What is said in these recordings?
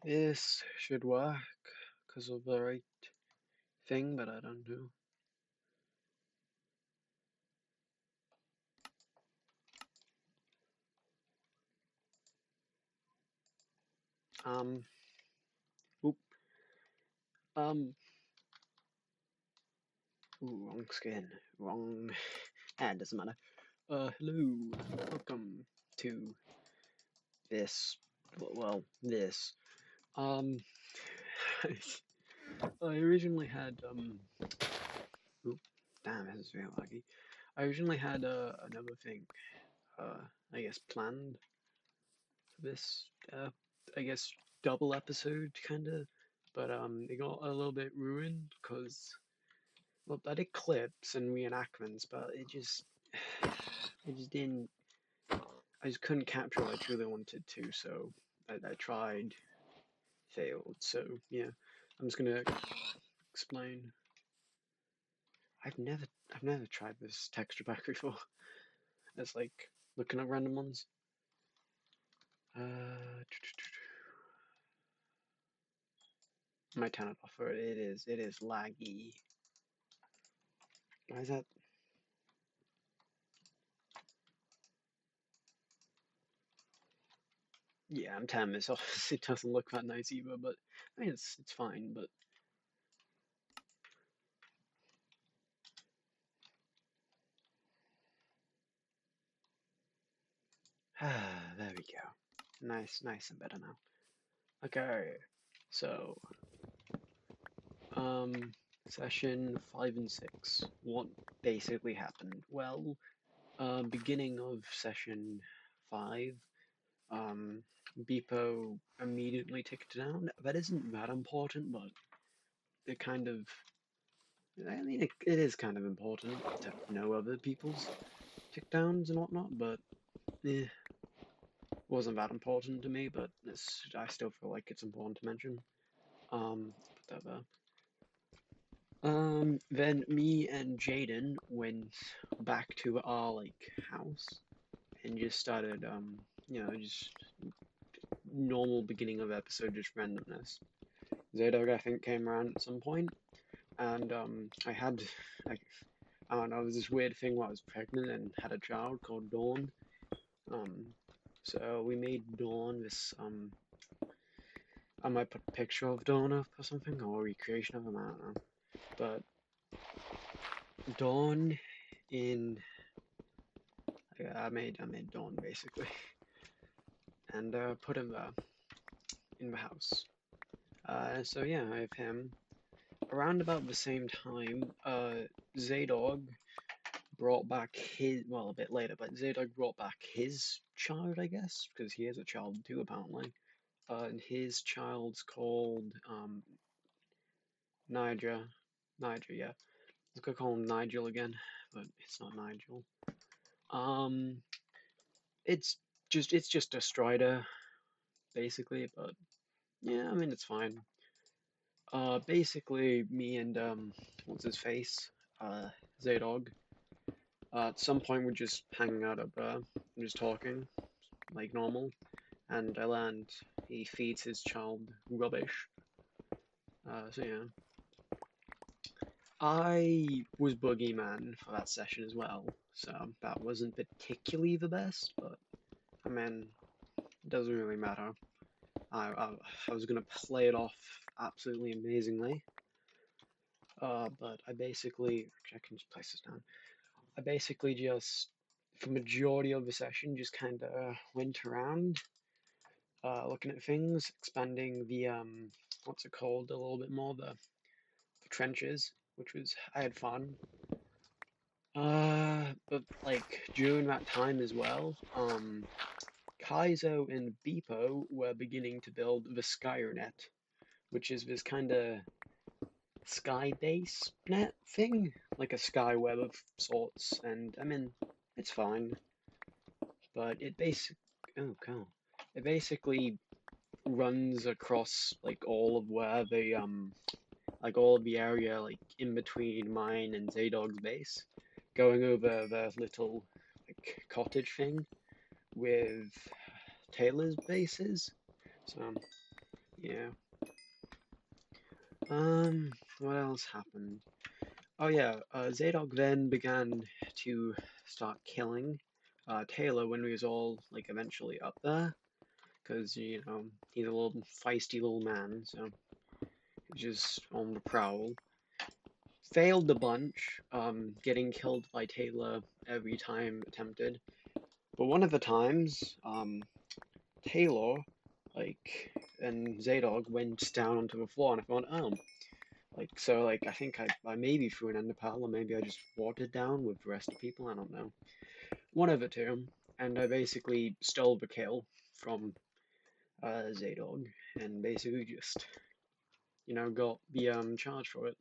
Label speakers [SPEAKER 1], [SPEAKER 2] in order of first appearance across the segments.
[SPEAKER 1] This should work because of the right thing, but I don't know. Um, oop, um, wrong skin, wrong. It doesn't matter. Hello, welcome to this. This. Um, I originally had Oop, damn, this is very laggy. I originally had another thing, uh, I guess planned for this, I guess double episode kind of, but it got a little bit ruined because well, I did clips and reenactments, but it just didn't. I just couldn't capture what I truly wanted to, so I tried, failed. So yeah, I'm just gonna explain. I've never I've never tried this texture pack before. It's like looking at random ones. Uh, might turn it off. Or it is laggy. Why is that? Yeah, I'm turning this off. It doesn't look that nice either, but I mean it's fine. But there we go. Nice and better now. Okay, so um, session 5 and 6. What basically happened? Well, beginning of session 5, um, Beepo immediately ticked down. That isn't that important, but it kind of, I mean, it is kind of important to know other people's tick downs and whatnot, but eh, wasn't that important to me, but I still feel like it's important to mention. Put that there. Then me and Jaden went back to our like house and just started just normal beginning of episode, just randomness. Zadog I think came around at some point, and I had like I don't know, it was this weird thing where I was pregnant and had a child called Dawn. Um, so we made Dawn this I might put a picture of Dawn up or something or a recreation of him, I don't know. But Dawn in I made Dawn basically and put him in the house. So yeah, I have him. Around about the same time, Zadog brought back his, well, a bit later, but Zadog brought back his child, I guess, because he has a child too, apparently. And his child's called Niger. Niger, yeah. I was gonna call him Nigel again, but it's not Nigel. Um, it's it's just a Strider, basically, but yeah, I mean it's fine. Basically, me and what's his face, Zadog. At some point, we're just hanging out up there, and just talking like normal, and I learned he feeds his child rubbish. So yeah, I was boogeyman for that session as well, so that wasn't particularly the best, but I mean, it doesn't really matter. I was gonna play it off absolutely amazingly, but I basically I can just place this down. I basically just for majority of the session just kind of went around looking at things, expanding the what's it called a little bit more, the trenches, which was I had fun. But like during that time as well, Kaizo and Beepo were beginning to build the Skynet, which is this kind of sky base net thing, like a sky web of sorts. And I mean, it's fine, but oh god, it basically runs across like all of where the like all of the area like in between mine and Zadog's base, going over the little like cottage thing with Taylor's bases. So yeah. What else happened? Oh yeah, Zadok then began to start killing Taylor when we was all like eventually up there, because he's a little feisty little man, so he's just on the prowl. Failed a bunch, getting killed by Taylor every time attempted. But one of the times, Taylor, like, and Zadok went down onto the floor, and I thought, oh, like, I think I maybe threw an enderpearl, or maybe I just watered down with the rest of the people, I don't know. One of the two, and I basically stole the kill from Zadok, and basically just, got the charge for it,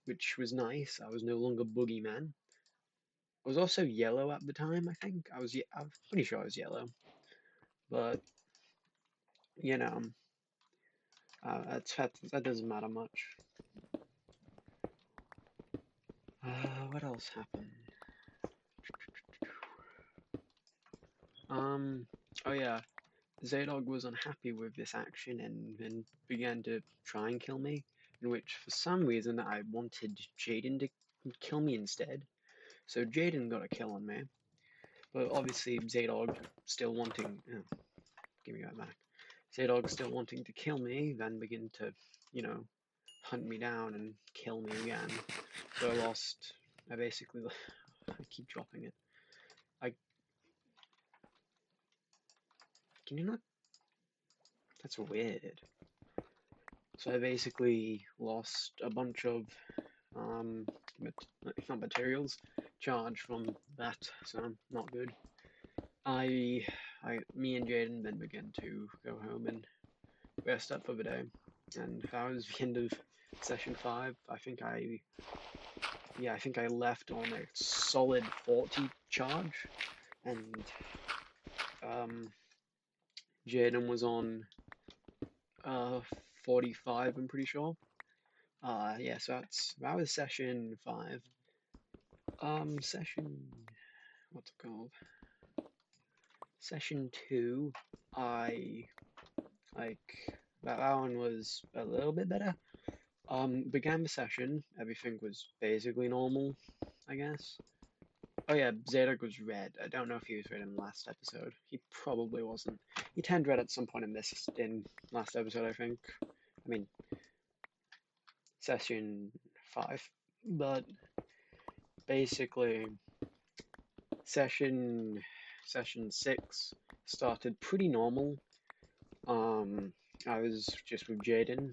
[SPEAKER 1] which was nice. I was no longer Boogeyman. I was also yellow at the time, I think. I'm pretty sure I was yellow, but you know, that doesn't matter much. What else happened? Um, oh yeah, Zadog was unhappy with this action and began to try and kill me, in which for some reason I wanted Jaden to kill me instead. So Jaden got a kill on me, but obviously Zadog still wanting, give me that back. Zadog still wanting to kill me, then begin to, you know, hunt me down and kill me again. So I lost. I basically, I keep dropping it. I can you not? That's weird. So I basically lost a bunch of um, not materials, charge from that. So not good. I, me and Jaden then began to go home and rest up for the day, and that was the end of session 5. I think I left on a solid 40 charge, and um, Jaden was on 45. I'm pretty sure. Yeah, so that was session 5. Session what's it called? Session 2. I like that one was a little bit better. Began the session. Everything was basically normal, I guess. Oh yeah, Zadok was red. I don't know if he was red in the last episode. He probably wasn't. He turned red at some point in last episode, I think. I mean, session 5. But basically, session 6 started pretty normal. I was just with Jaden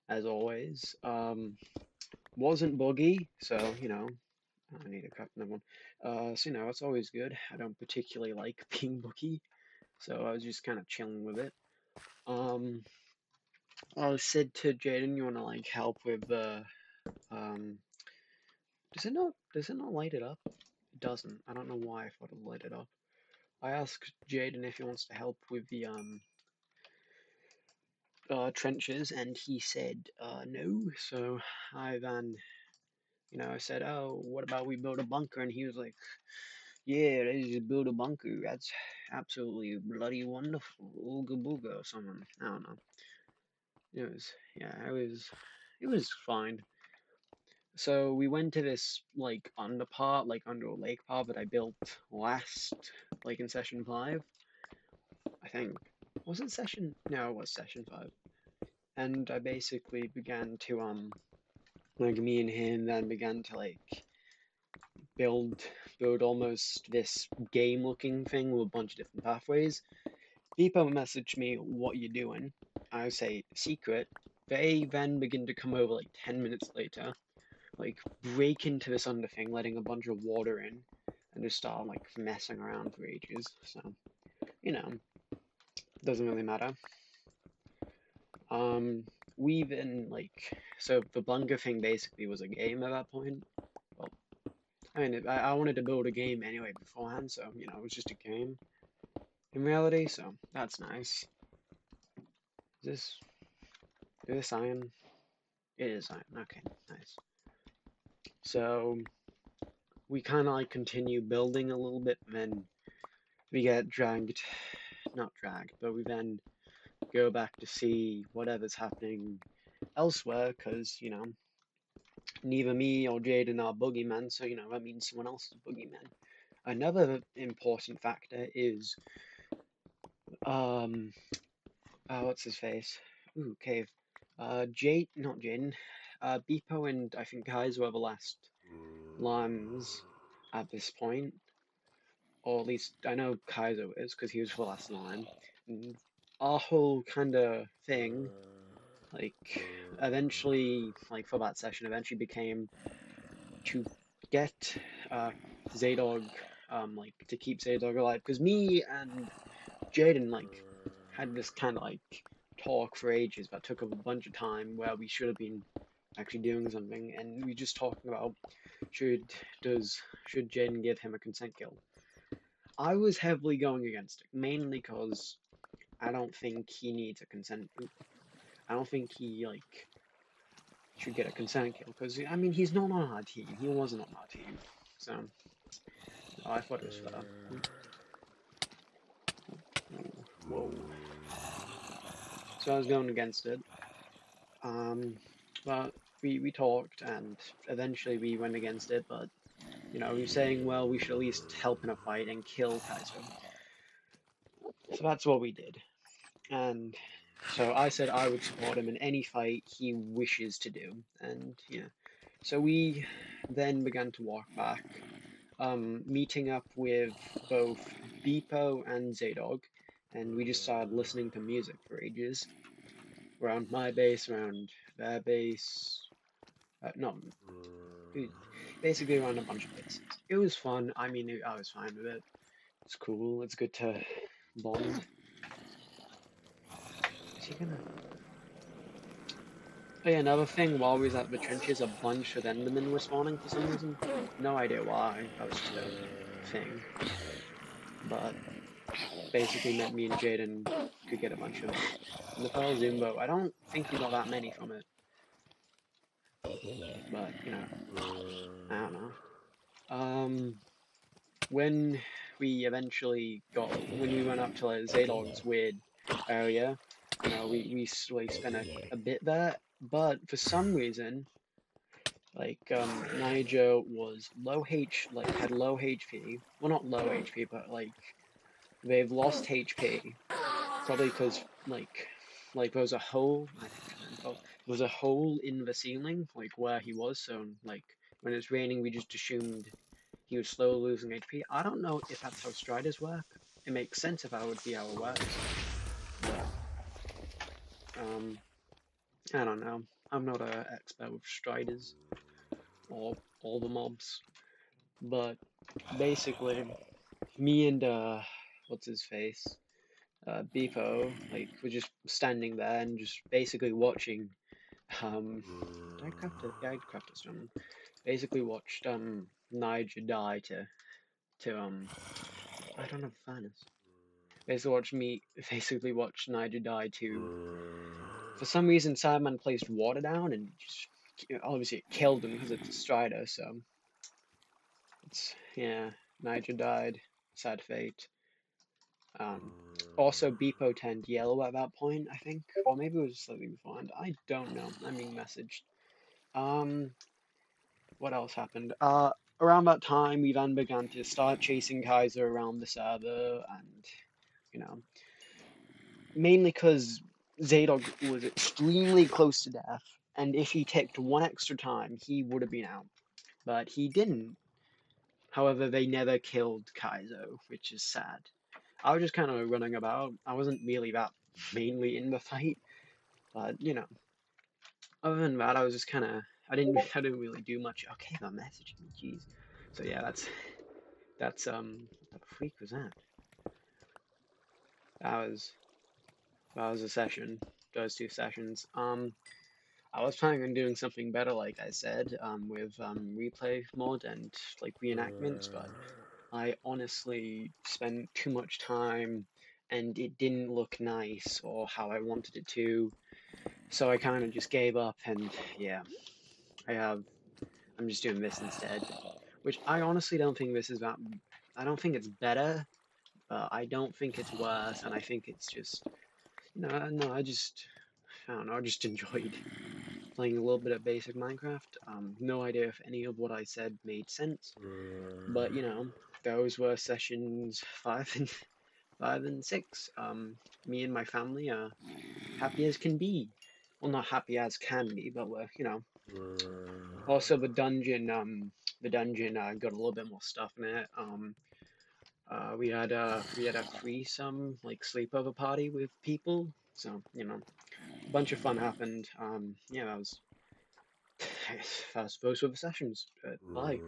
[SPEAKER 1] as always. Wasn't buggy, so I need to craft another one. So it's always good. I don't particularly like being buggy, so I was just kind of chilling with it. Um, I said to Jaden, you want to like help with the um. Does it not light it up? It doesn't. I don't know why I thought it light it up. I asked Jaden if he wants to help with the trenches, and he said no. So I then I said, oh, what about we build a bunker? And he was like, yeah, let's just build a bunker. That's absolutely bloody wonderful. Ooga booga or something. I don't know. It was fine. So we went to this like underpart, like under a lake part that I built last, like in session 5, I think. Was it session? No, it was session 5. And I basically began to like me and him then began to like build almost this game looking thing with a bunch of different pathways. People message me, what you doing? I say, secret. They then begin to come over like 10 minutes later, like break into this under thing, letting a bunch of water in, and just start like messing around for ages. So, doesn't really matter. We then so the bunker thing basically was a game at that point. Well, I mean, I wanted to build a game anyway beforehand, so it was just a game in reality. So that's nice. Is this iron? It is iron. Okay, nice. So we kind of like continue building a little bit, and then we get dragged, not dragged, but we then go back to see whatever's happening elsewhere, because, neither me or Jaden are boogeymen, so, that means someone else is boogeyman. Another important factor is, what's his face? Ooh, cave. Not Jaden. Beepo and I think Kaiser were the last limes at this point, or at least I know Kaiser is because he was the last lime. And our whole kind of thing, like, eventually, like for that session, eventually became to get uh Zaydog, like to keep Zaydog alive, because me and Jaden like had this kind of like talk for ages, but took up a bunch of time where we should have been actually doing something, and we just talking about should Jaden give him a consent kill. I was heavily going against it, mainly because I don't think he needs a consent. I don't think he like should get a consent kill, because I mean he's not on our team. He wasn't on our team, so I thought it was fair. Whoa. So I was going against it. But we talked, and eventually we went against it. But we were saying, well, we should at least help in a fight and kill Kaiser. So that's what we did. And so I said I would support him in any fight he wishes to do. And so we then began to walk back, meeting up with both Beepo and Zaydog, and we just started listening to music for ages. Around my base, around their base, not basically around a bunch of bases. It was fun. I mean, I was fine with it. It's cool. It's good to bond. Is he gonna? Oh yeah, another thing. While we was at the trenches, a bunch of Endermen were spawning for some reason. No idea why. That was just a thing. But basically meant me and Jaden could get a bunch of Nepal Zumbo. I don't think we got that many from it. But I don't know. When we eventually when we went up to like Zaydog's weird area, we spent a bit there, but for some reason, like Niger was had low HP. Well, not low HP, but like they've lost HP, probably because there was a hole. I think there was a hole in the ceiling, like where he was. So like when it's raining, we just assumed he was slowly losing HP. I don't know if that's how Striders work. It makes sense if that would be how it works. But, I don't know. I'm not an expert with Striders or all the mobs. But basically, me and what's his face? Beepo, like, we're just standing there and just basically watching. Did I craft it? Yeah, I crafted a stone. Basically watched Niger die to I don't have furnace. Basically watched Niger die to. For some reason, Sideman placed water down and just obviously it killed him because it's a Strider. So yeah, Niger died. Sad fate. Also, Beepo turned yellow at that point, I think, or maybe it was slightly beforehand. I don't know. I'm being messaged. What else happened? Around that time, we then began to start chasing Kaiser around the server, and mainly because Zaydog was extremely close to death, and if he ticked one extra time, he would have been out. But he didn't. However, they never killed Kaiser, which is sad. I was just kind of running about. I wasn't really that mainly in the fight, but other than that, I was just kind of. I didn't really do much. Okay, they're messaging me. Jeez. So yeah, that's what the freak was that? That was that was a session. Those two sessions. I was planning on doing something better, like I said, with replay mod and like reenactments, but I honestly spent too much time and it didn't look nice or how I wanted it to. So I kind of just gave up and yeah, I'm just doing this instead. Which I honestly don't think this is that, I don't think it's better, but I don't think it's worse, and I think it's just, No, I don't know, I just enjoyed playing a little bit of basic Minecraft. No idea if any of what I said made sense, but you know, those were sessions 5 and 6. Me and my family are happy as can be. Well, not happy as can be, but we're, you know. Also, the dungeon got a little bit more stuff in it. We had a threesome like sleepover party with people, so you know, a bunch of fun happened. Yeah, that was those were the sessions. Bye.